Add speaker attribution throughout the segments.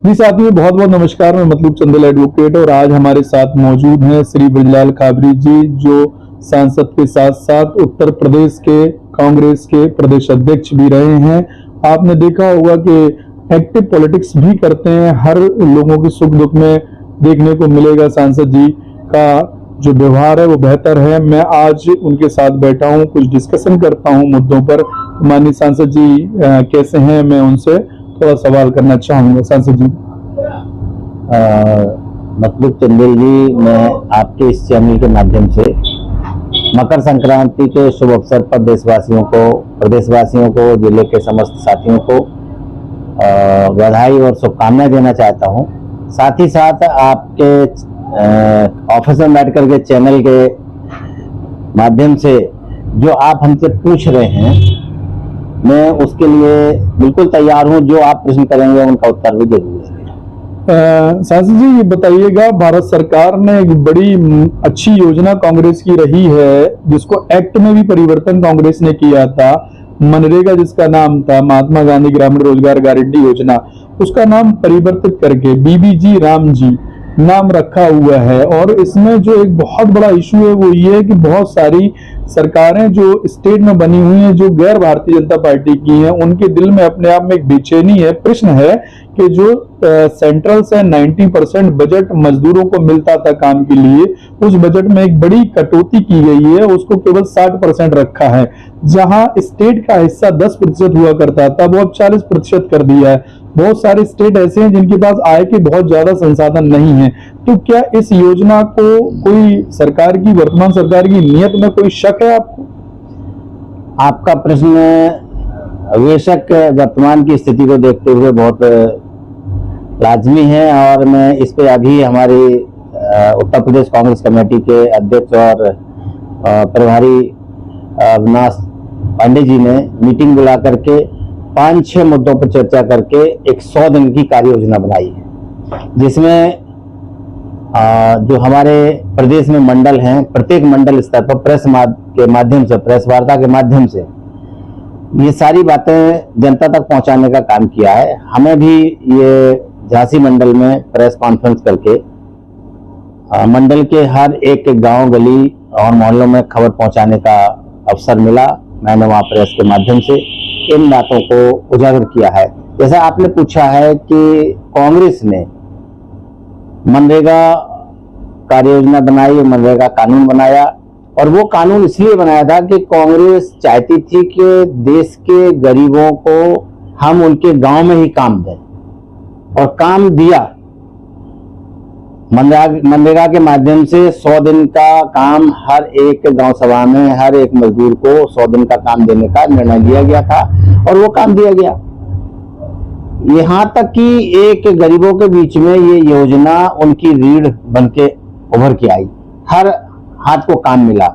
Speaker 1: जी साथियों, बहुत बहुत नमस्कार। मैं मतलब चंदेल एडवोकेट और आज हमारे साथ मौजूद हैं श्री ब्रजलाल खाबरी जी, जो सांसद के साथ साथ उत्तर प्रदेश के कांग्रेस के प्रदेश अध्यक्ष भी रहे हैं। आपने देखा होगा कि एक्टिव पॉलिटिक्स भी करते हैं। हर लोगों के सुख दुख में देखने को मिलेगा सांसद जी का जो व्यवहार है वो बेहतर है। मैं आज उनके साथ बैठा हूँ, कुछ डिस्कशन करता हूँ मुद्दों पर। माननीय सांसद जी कैसे हैं, मैं उनसे थोड़ा सवाल करना चाहूंगा। सांसद जी।
Speaker 2: मतलब चंदेल जी, मैं आपके इस चैनल के माध्यम से मकर संक्रांति के शुभ अवसर पर देशवासियों को, प्रदेशवासियों को, जिले के समस्त साथियों को बधाई और शुभकामनाएं देना चाहता हूं। साथ ही साथ आपके ऑफिस में बैठ करके चैनल के माध्यम से जो आप हमसे पूछ रहे हैं, मैं उसके लिए बिल्कुल तैयार हूं। जो आप प्रश्न करेंगे उनका उत्तर भी जरूर देंगे।
Speaker 1: सांसद जी, ये बताइएगा, भारत सरकार ने एक बड़ी अच्छी योजना कांग्रेस की रही है, जिसको एक्ट में भी परिवर्तन कांग्रेस ने किया था। मनरेगा जिसका नाम था महात्मा गांधी ग्रामीण रोजगार गारंटी योजना, उसका नाम परिवर्तित करके बीबीजी राम जी नाम रखा हुआ है। और इसमें जो एक बहुत बड़ा इशू है वो ये है कि बहुत सारी सरकारें जो स्टेट में बनी हुई हैं, जो गैर भारतीय जनता पार्टी की हैं, उनके दिल में अपने आप में एक बेचैनी है। प्रश्न है कि जो सेंट्रल से 90% बजट मजदूरों को मिलता था काम के लिए, उस बजट में एक बड़ी कटौती की गई है, उसको केवल 60% रखा है। जहां स्टेट का हिस्सा 10% हुआ करता था, वो अब 40% कर दिया है। बहुत सारे स्टेट ऐसे हैं जिनके पास आय के बहुत ज्यादा संसाधन नहीं है। तो क्या इस योजना को कोई सरकार की, वर्तमान सरकार की नीयत में कोई शक है आपको?
Speaker 2: आपका प्रश्न बेशक वर्तमान की स्थिति को देखते हुए बहुत लाजमी है, और मैं इस पे अभी हमारी उत्तर प्रदेश कांग्रेस कमेटी के अध्यक्ष और प्रभारी अविनाश पांडे जी ने मीटिंग बुला करके 5-6 मुद्दों पर चर्चा करके एक 100 दिन की कार्य योजना बनाई है, जिसमें जो हमारे प्रदेश में मंडल हैं, प्रत्येक मंडल स्तर पर प्रेस के माध्यम से, प्रेस वार्ता के माध्यम से ये सारी बातें जनता तक पहुंचाने का काम किया है। हमें भी ये झांसी मंडल में प्रेस कॉन्फ्रेंस करके मंडल के हर एक गांव, गली और मोहल्लों में खबर पहुंचाने का अवसर मिला। मैंने वहां प्रेस के माध्यम से इन बातों को उजागर किया है। जैसा आपने पूछा है कि कांग्रेस ने मनरेगा कार्य योजना बनाई, मनरेगा कानून बनाया, और वो कानून इसलिए बनाया था कि कांग्रेस चाहती थी कि देश के गरीबों को हम उनके गांव में ही काम दें, और काम दिया। मनरेगा के माध्यम से 100 दिन का काम हर एक गांव सभा में हर एक मजदूर को 100 दिन का काम देने का निर्णय लिया गया था, और वो काम दिया गया। यहां तक कि एक गरीबों के बीच में ये योजना उनकी रीढ़ बनके उभर के आई, हर हाथ को काम मिला,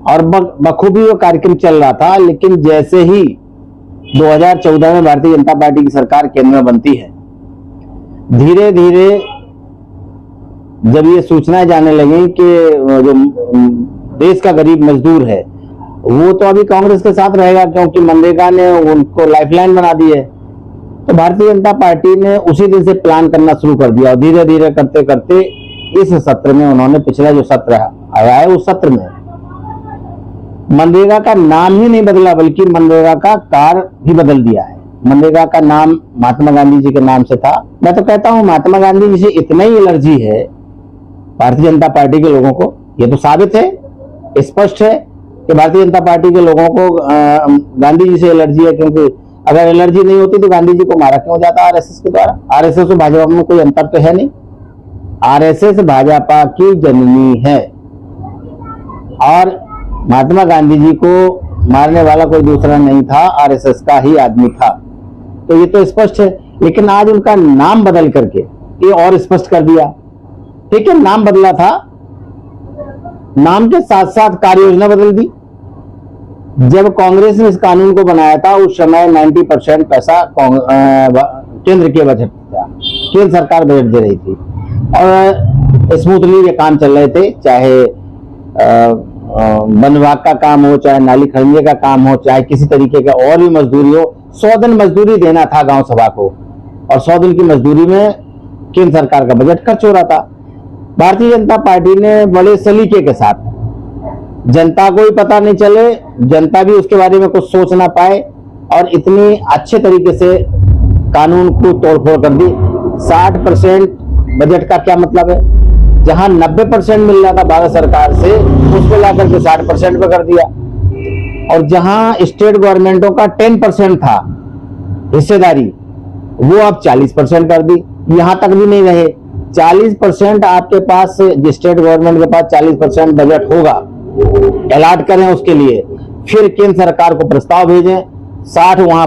Speaker 2: और बखूबी वो कार्यक्रम चल रहा था। लेकिन जैसे ही 2014 में भारतीय जनता पार्टी की सरकार केंद्र में बनती है, धीरे धीरे जब ये सूचनाएं जाने लगी कि जो देश का गरीब मजदूर है वो तो अभी कांग्रेस के साथ रहेगा, क्योंकि मनरेगा ने उनको लाइफलाइन बना दी है, तो भारतीय जनता पार्टी ने उसी दिन से प्लान करना शुरू कर दिया। और धीरे धीरे करते करते इस सत्र में उन्होंने, पिछला जो सत्र आया है उस सत्र में मनरेगा का नाम ही नहीं बदला, बल्कि मनरेगा का कार्य भी बदल दिया है। मनरेगा का नाम महात्मा गांधी जी के नाम से था। मैं तो कहता हूं महात्मा गांधी जी से इतना ही एलर्जी है भारतीय जनता पार्टी के लोगों को। ये तो साबित है, स्पष्ट है कि भारतीय जनता पार्टी के लोगों को गांधी जी से एलर्जी है, क्योंकि अगर एलर्जी नहीं होती तो गांधी जी को मारा क्यों जाता आरएसएस के द्वारा? आरएसएस और भाजपा में कोई अंतर तो है नहीं। आरएसएस भाजपा की जननी है, और महात्मा गांधी जी को मारने वाला कोई दूसरा नहीं था, आरएसएस का ही आदमी था। तो ये तो स्पष्ट है। लेकिन आज उनका नाम बदल करके ये और स्पष्ट कर दिया। ठीक है, नाम बदला था, नाम के साथ साथ कार्य योजना बदल दी। जब कांग्रेस ने इस कानून को बनाया था उस समय 90% पैसा केंद्र के बजट था, केंद्र सरकार बजट दे रही थी, और स्मूथली ये काम चल रहे थे। चाहे वन विभाग का काम हो, चाहे नाली खरीदने का काम हो, चाहे किसी तरीके का और भी मजदूरी हो, 100 दिन मजदूरी देना था गांव सभा को। और 100 दिन की मजदूरी में केंद्र सरकार का बजट खर्च हो रहा था। भारतीय जनता पार्टी ने बड़े सलीके के साथ, जनता को भी पता नहीं चले, जनता भी उसके बारे में कुछ सोच ना पाए, और इतनी अच्छे तरीके से कानून को तोड़फोड़ कर दी। 60% बजट का क्या मतलब है? जहां 90% मिल रहा था भारत सरकार से, उसको लाकर के 60% पे कर दिया। और जहां स्टेट गवर्नमेंटों का 10% था हिस्सेदारी, वो अब 40% कर दी। यहां तक भी नहीं रहे, 40% आपके पास, स्टेट गवर्नमेंट के पास 40% बजट होगा, अलॉट करें उसके लिए, फिर केंद्र सरकार को प्रस्ताव भेजें, 60 वहां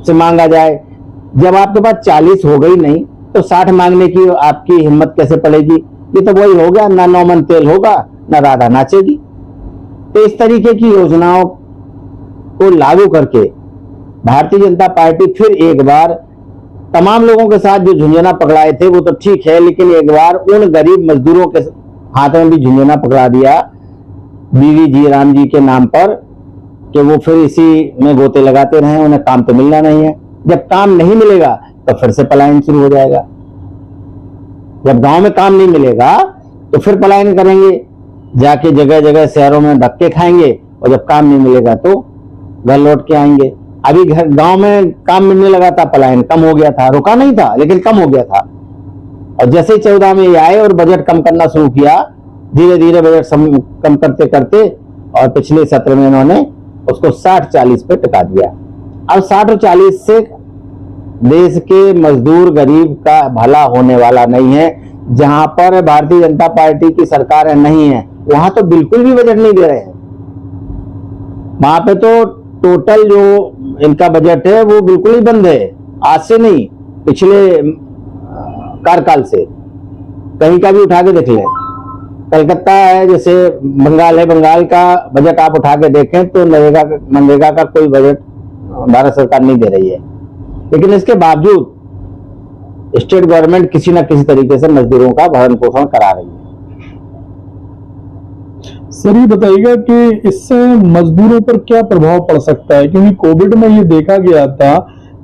Speaker 2: से मांगा जाए। जब आपके पास 40 हो गई नहीं तो 60 मांगने की आपकी हिम्मत कैसे पड़ेगी? ये तो वही हो गया, ना नौमन तेल होगा ना राधा नाचेगी। तो इस तरीके की योजनाओं को लागू करके भारतीय जनता पार्टी फिर एक बार तमाम लोगों के साथ जो झुंझुना पकड़ाए थे वो तो ठीक है, लेकिन एक बार उन गरीब मजदूरों के हाथ में भी झुंझुना पकड़ा दिया बीवी जी राम जी के नाम पर, कि वो फिर इसी में गोते लगाते रहे, उन्हें काम तो मिलना नहीं है। जब काम नहीं मिलेगा तो फिर से पलायन शुरू हो जाएगा। जब गांव में काम नहीं मिलेगा तो फिर पलायन करेंगे, जाके जगह जगह शहरों में धक्के खाएंगे, और जब काम नहीं मिलेगा तो घर लौट के आएंगे। अभी घर गांव में काम मिलने लगा था, पलायन कम हो गया था, रुका नहीं था लेकिन कम हो गया था। और जैसे ही 14 में ये आए और बजट कम करना शुरू किया, धीरे धीरे बजट कम करते करते, और पिछले सत्र में इन्होंने उसको 60-40 पे टिका दिया। अब 60 और 40 से देश के मजदूर गरीब का भला होने वाला नहीं है। जहां पर भारतीय जनता पार्टी की सरकार नहीं है, वहां तो बिल्कुल भी बजट नहीं दे रहे हैं। वहां पे तो टोटल जो इनका बजट है वो बिल्कुल ही बंद है। आज से नहीं, पिछले कार्यकाल से कहीं का भी उठा के देख लें। कलकत्ता है, जैसे बंगाल है, बंगाल का बजट आप उठा के देखें तो मनरेगा का कोई बजट भारत सरकार नहीं दे रही है। लेकिन इसके बावजूद स्टेट गवर्नमेंट किसी न किसी तरीके से मजदूरों का भरण पोषण करा रही है।
Speaker 1: सर ये बताइएगा कि इससे मजदूरों पर क्या प्रभाव पड़ सकता है, क्योंकि कोविड में ये देखा गया था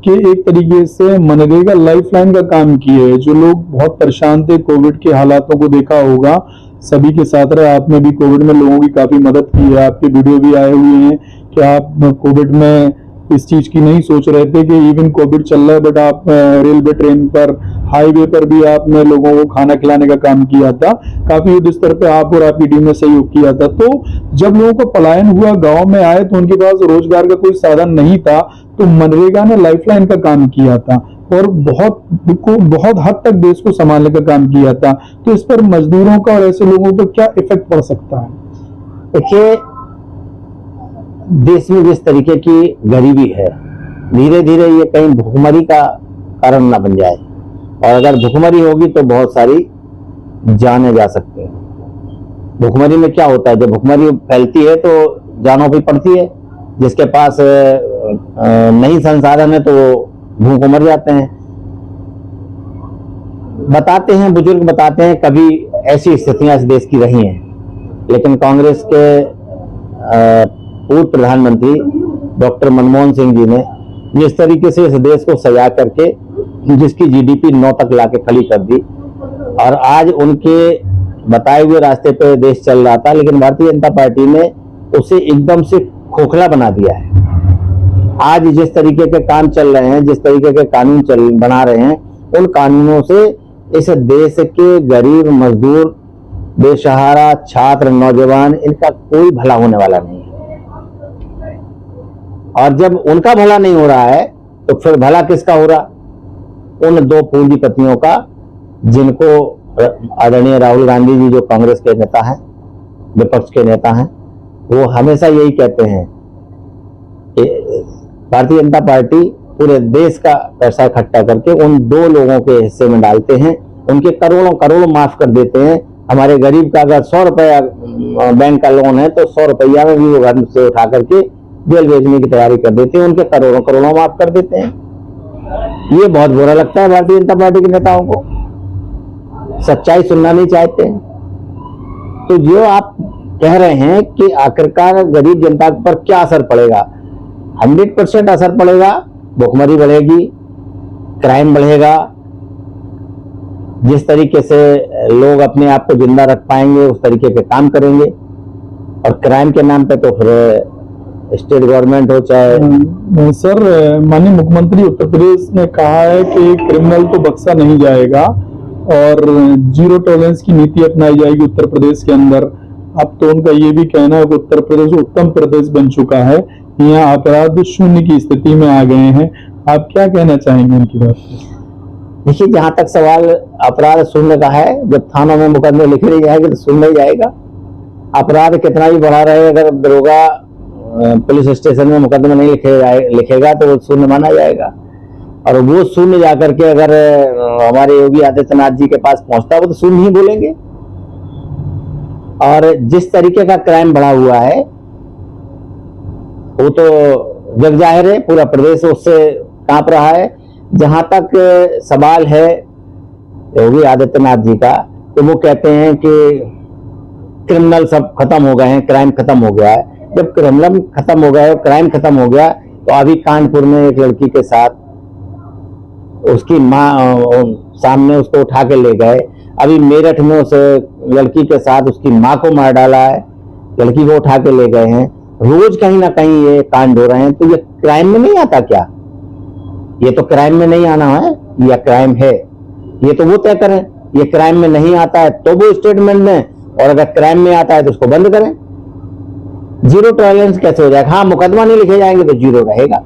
Speaker 1: कि एक तरीके से मनरेगा लाइफलाइन का काम किया है। जो लोग बहुत परेशान थे, कोविड के हालातों को देखा होगा, सभी के साथ रहे, आपने भी कोविड में लोगों की काफी मदद की है, आपके वीडियो भी आए हुए हैं कि आप कोविड में इस चीज की नहीं सोच रहे थे कि इवन कोविड चल रहा है, बट आप रेलवे ट्रेन पर, हाईवे पर भी आपने लोगों को खाना खिलाने का काम किया था। काफी युद्ध स्तर पे आप और आपकी टीम ने सहयोग किया था। तो जब लोगों को पलायन हुआ, गांव में आए, तो उनके पास रोजगार का कोई साधन नहीं था, तो मनरेगा ने लाइफलाइन का काम किया था और बहुत हद तक देश को संभालने का काम किया था। तो इस पर मजदूरों का और ऐसे लोगों पर क्या इफेक्ट पड़ सकता है?
Speaker 2: देखिए, देश में जिस तरीके की गरीबी है, धीरे धीरे ये कहीं भुखमरी का कारण ना बन जाए, और अगर भुखमरी होगी तो बहुत सारी जानें जा सकती हैं। भुखमरी में क्या होता है, जब भुखमरी फैलती है तो जानों भी पड़ती है। जिसके पास नहीं संसाधन है तो भूख मर जाते हैं। बताते हैं, बुजुर्ग बताते हैं, कभी ऐसी स्थितियां इस देश की रही हैं, लेकिन कांग्रेस के पूर्व प्रधानमंत्री डॉक्टर मनमोहन सिंह जी ने जिस तरीके से इस देश को सजा करके जिसकी जीडीपी 9 तक लाके खड़ी कर दी, और आज उनके बताए हुए रास्ते पे देश चल रहा था, लेकिन भारतीय जनता पार्टी ने उसे एकदम से खोखला बना दिया है। आज जिस तरीके के काम चल रहे हैं, जिस तरीके के कानून बना रहे हैं, उन कानूनों से इस देश के गरीब मजदूर, बेसहारा, छात्र, नौजवान, इनका कोई भला होने वाला नहीं है। और जब उनका भला नहीं हो रहा है तो फिर भला किसका हो रहा? उन दो पूंजीपतियों का, जिनको आदरणीय राहुल गांधी जी, जो कांग्रेस के नेता हैं, विपक्ष के नेता हैं, वो हमेशा यही कहते हैं कि भारतीय जनता पार्टी पूरे देश का पैसा इकट्ठा करके उन दो लोगों के हिस्से में डालते हैं, उनके करोड़ों करोड़ों माफ कर देते हैं। हमारे गरीब का अगर 100 रुपया बैंक का लोन है तो 100 रुपया में भी वो घर से उठा करके जेल भेजने की तैयारी कर देते हैं, उनके करोड़ों करोड़ों माफ कर देते हैं। ये बहुत बुरा लगता है भारतीय जनता पार्टी के नेताओं को, सच्चाई सुनना नहीं चाहते। तो जो आप कह रहे हैं कि आखिरकार गरीब जनता पर क्या असर पड़ेगा, 100% असर पड़ेगा। भुखमरी बढ़ेगी, क्राइम बढ़ेगा, जिस तरीके से लोग अपने आप को जिंदा रख पाएंगे उस तरीके के काम करेंगे। और क्राइम के नाम पे तो फिर स्टेट गवर्नमेंट हो चाहे
Speaker 1: सर, माननीय मुख्यमंत्री उत्तर प्रदेश ने कहा है कि क्रिमिनल तो बख्शा नहीं जाएगा और जीरो टॉलरेंस की नीति अपनाई जाएगी उत्तर प्रदेश के अंदर। अब तो उनका ये भी कहना है कि उत्तर प्रदेश उत्तम प्रदेश बन चुका है, यहाँ अपराध शून्य की स्थिति में आ गए हैं। आप क्या कहना चाहेंगे उनकी बात पे?
Speaker 2: देखिए, जहां तक सवाल अपराध शून्य का है, जब थानों में मुकदमे लिखे नहीं जाएंगे तो शून्य ही जाएगा। अपराध कितना भी बढ़ा रहे, अगर दरोगा पुलिस स्टेशन में मुकदमा नहीं लिखेगा तो वो शून्य माना जाएगा। और वो शून्य जाकर के अगर हमारे योगी आदित्यनाथ जी के पास पहुंचता है वो तो शून्य ही बोलेंगे। और जिस तरीके का क्राइम बढ़ा हुआ है वो तो जग जाहिर है, पूरा प्रदेश उससे कांप रहा है। जहां तक सवाल है योगी आदित्यनाथ जी का, तो वो कहते हैं कि क्रिमिनल सब खत्म हो गए हैं, क्राइम खत्म हो गया है। जब क्रिमिनल खत्म हो गया, क्राइम खत्म हो गया, तो अभी कानपुर में एक लड़की के साथ उसकी माँ सामने उसको उठा के ले गए। अभी मेरठ में उस लड़की के साथ उसकी माँ को मार डाला है, लड़की को उठा के ले गए हैं। रोज कहीं ना कहीं ये कांड हो रहे हैं, तो ये क्राइम में नहीं आता क्या? ये तो क्राइम में नहीं आना है या क्राइम है, ये तो वो तय करें। ये क्राइम में नहीं आता है तो वो स्टेटमेंट दें, और अगर क्राइम में आता है तो उसको बंद करें। जीरो टॉलरेंस कैसे हो जाएगा? हाँ, मुकदमा नहीं लिखे जाएंगे तो जीरो रहेगा।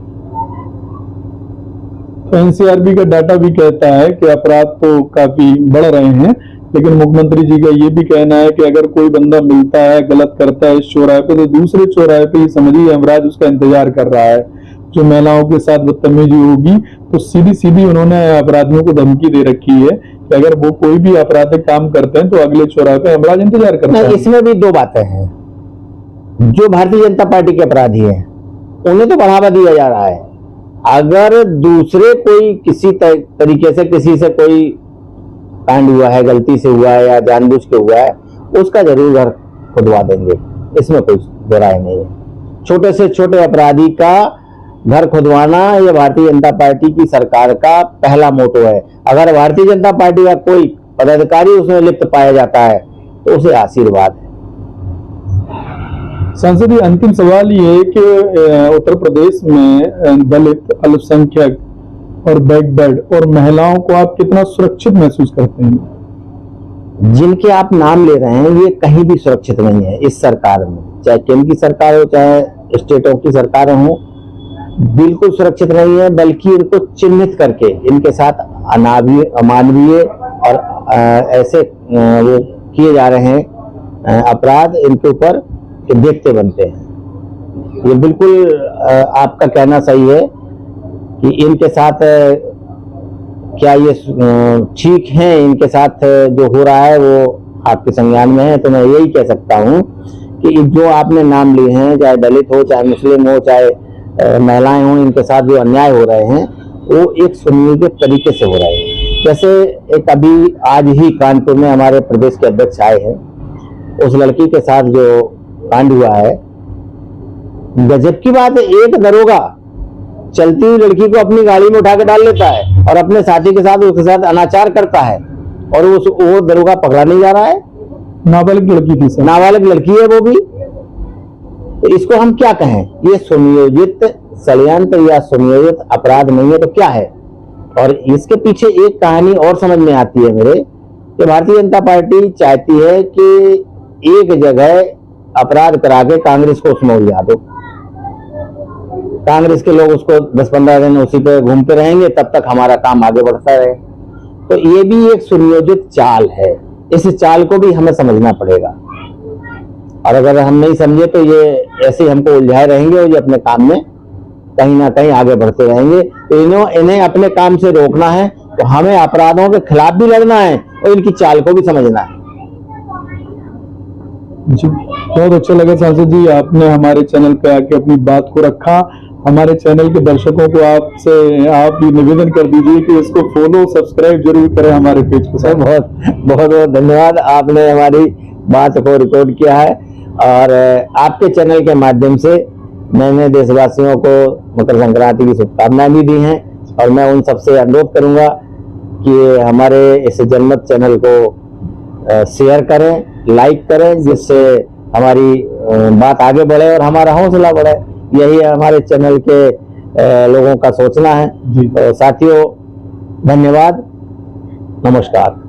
Speaker 1: तो एनसीआरबी का डाटा भी कहता है कि अपराध तो काफी बढ़ रहे हैं, लेकिन मुख्यमंत्री जी का ये भी कहना है कि अगर कोई बंदा मिलता है, गलत करता है इस चौराहे पे, तो दूसरे चौराहे पे ही समझिए यमराज उसका इंतजार कर रहा है। जो महिलाओं के साथ बदतमीजी होगी तो सीधी सीधी उन्होंने अपराधियों को धमकी दे रखी है कि अगर वो कोई भी आपराधिक काम करते हैं तो अगले चौराहे पे यमराज इंतजार करता है।
Speaker 2: इसमें भी दो बातें हैं। जो भारतीय जनता पार्टी के अपराधी हैं उन्हें तो बढ़ावा दिया जा रहा है। अगर दूसरे कोई किसी तरीके से किसी से कोई कांड हुआ है, गलती से हुआ है या जानबूझ के हुआ है, उसका जरूर घर खुदवा देंगे, इसमें कोई दो राय नहीं है। छोटे से छोटे अपराधी का घर खुदवाना ये भारतीय जनता पार्टी की सरकार का पहला मोटो है। अगर भारतीय जनता पार्टी का कोई पदाधिकारी उसमें लिप्त पाया जाता है तो उसे आशीर्वाद है।
Speaker 1: सांसद, अंतिम सवाल ये है कि उत्तर प्रदेश में दलित, अल्पसंख्यक और बैकवर्ड और महिलाओं को आप कितना सुरक्षित महसूस करते हैं?
Speaker 2: जिनके आप नाम ले रहे हैं ये कहीं भी सुरक्षित नहीं है इस सरकार में, चाहे केंद्र की सरकार हो चाहे स्टेटों की सरकार हो, बिल्कुल सुरक्षित नहीं है। बल्कि इनको चिन्हित करके इनके साथ अमानवीय और ऐसे वो किए जा रहे हैं अपराध इनके ऊपर कि देखते बनते हैं। ये बिल्कुल आपका कहना सही है कि इनके साथ क्या ये ठीक है, इनके साथ जो हो रहा है वो आपके संज्ञान में है। तो मैं यही कह सकता हूँ कि जो आपने नाम लिए हैं, चाहे दलित हो, चाहे मुस्लिम हो, चाहे महिलाएं हों, इनके साथ जो अन्याय हो रहे हैं वो एक सुनियोजित तरीके से हो रहे हैं। जैसे एक अभी आज ही कानपुर में हमारे प्रदेश के अध्यक्ष आए हैं, उस लड़की के साथ जो कांड हुआ है, गजब की बात है। एक दरोगा चलती हुई लड़की को अपनी गाड़ी में उठा के डाल लेता है और अपने साथी के साथ उसके साथ अनाचार करता है, और वो दरोगा पकड़ा नहीं जा रहा है।
Speaker 1: नाबालिग लड़की थी सर,
Speaker 2: नाबालिग लड़की है वो भी। तो इसको हम क्या कहें? ये सुनियोजित षड्यंत्र या सुनियोजित अपराध नहीं है तो क्या है? और इसके पीछे एक कहानी और समझ में आती है मेरे, कि भारतीय जनता पार्टी चाहती है कि एक जगह अपराध करा के कांग्रेस को उसमें उलझा दो, कांग्रेस के लोग उसको 10-15 दिन उसी पे घूमते रहेंगे, तब तक हमारा काम आगे बढ़ता रहे। तो ये भी एक सुनियोजित चाल है, इस चाल को भी हमें समझना पड़ेगा। और अगर हम नहीं समझे तो ये ऐसे हमको उलझाए रहेंगे और ये अपने काम में कहीं ना कहीं आगे बढ़ते रहेंगे। तो इन्हें अपने काम से रोकना है, तो हमें अपराधों के खिलाफ भी लड़ना है और इनकी चाल को भी समझना है।
Speaker 1: जी, बहुत अच्छा लगा सांसद जी, आपने हमारे चैनल पे आके अपनी बात को रखा। हमारे चैनल के दर्शकों को आपसे आप भी निवेदन कर दीजिए कि इसको फॉलो सब्सक्राइब जरूर करें हमारे पेज पर। सर
Speaker 2: बहुत बहुत बहुत धन्यवाद, आपने हमारी बात को रिकॉर्ड किया है और आपके चैनल के माध्यम से मैंने देशवासियों को मकर संक्रांति की शुभकामनाएं भी दी हैं। और मैं उन सबसे अनुरोध करूंगा कि हमारे इस जनमत चैनल को शेयर करें, लाइक करें, जिससे हमारी बात आगे बढ़े और हमारा हौसला बढ़े। यही हमारे चैनल के लोगों का सोचना है।
Speaker 1: जी।
Speaker 2: तो साथियों, धन्यवाद, नमस्कार।